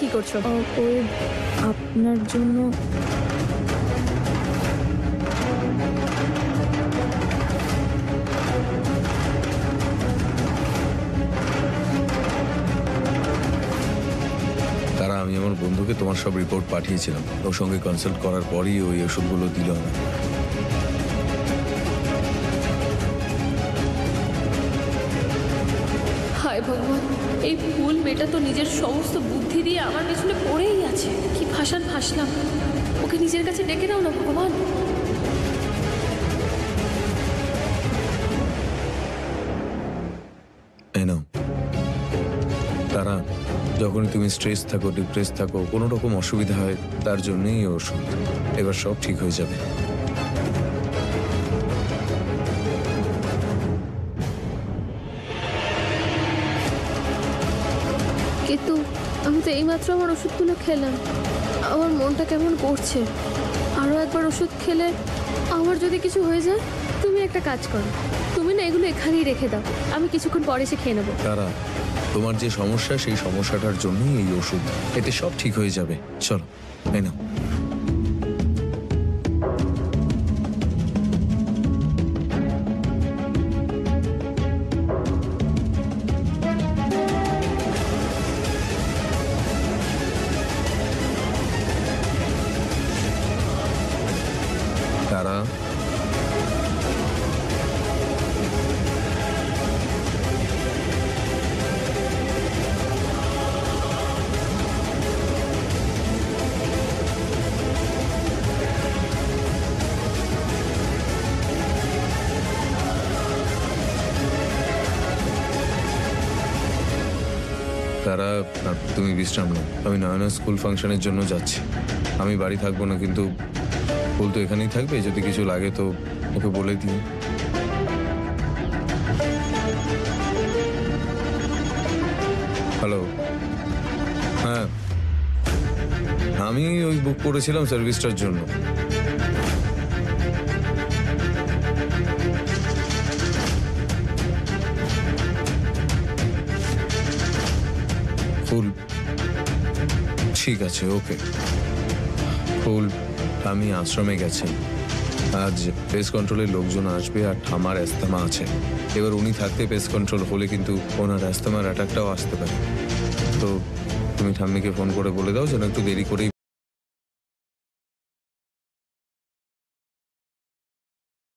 কি করছো? ওই আপনার জন্য। তারা আমি আমার বন্ধুকে তোমার সব রিপোর্ট পাঠিয়েছিলাম, ওর সঙ্গে কনসাল্ট করার পরই ওই ওষুধগুলো দিল না। হায় ভগবান, এই ভুল মেয়েটা তো নিজের সমস্ত বুদ্ধি দিয়ে আমার পেছনে পড়েই আছে। কি ফাঁসলাম। ওকে নিজের কাছে ডেকে নাও না ভগবান। তারা যখনই তুমি স্ট্রেস থাকো, ডিপ্রেস থাকো, কোনো রকম অসুবিধা হয়, তার জন্যই ওষুধ। এবার সব ঠিক হয়ে যাবে। কিন্তু আমি তো এইমাত্র আমার ওষুধগুলো খেলাম, আমার মনটা কেমন করছে। আরও একবার ওষুধ খেলে আমার যদি কিছু হয়ে যায়? তুমি একটা কাজ করো, তুমি না এগুলো এখানেই রেখে দাও, আমি কিছুক্ষণ পরে এসে খেয়ে নেবো। তারা তোমার যে সমস্যা, সেই সমস্যাটার জন্যই এই ওষুধ, এতে সব ঠিক হয়ে যাবে। চলো, এই নাও। তারা তারা তুমি বিশ্রাম নাও, আমি নয়নার স্কুল ফাংশনের জন্য যাচ্ছি। আমি বাড়ি থাকবো না, কিন্তু ফুল তো এখানেই থাকবে, যদি কিছু লাগে তো ওকে বলে দিই। হ্যালো, হ্যাঁ, আমি ওই বুক করেছিলাম সার্ভিসটার জন্য। ফুল ঠিক আছে, ওকে। ফুল, আমি আশ্রমে গেছি, আজ পেস্ট কন্ট্রোলের লোকজন আসবে, আর ঠামার অ্যাস্থামা আছে। এবার উনি থাকতে পেস্ট কন্ট্রোল হলে কিন্তু ওনার অ্যাস্থামার অ্যাটাকটাও আসতে পারে। তো তুমি ঠাম্মিকে ফোন করে বলে দাও যেন একটু দেরি করেই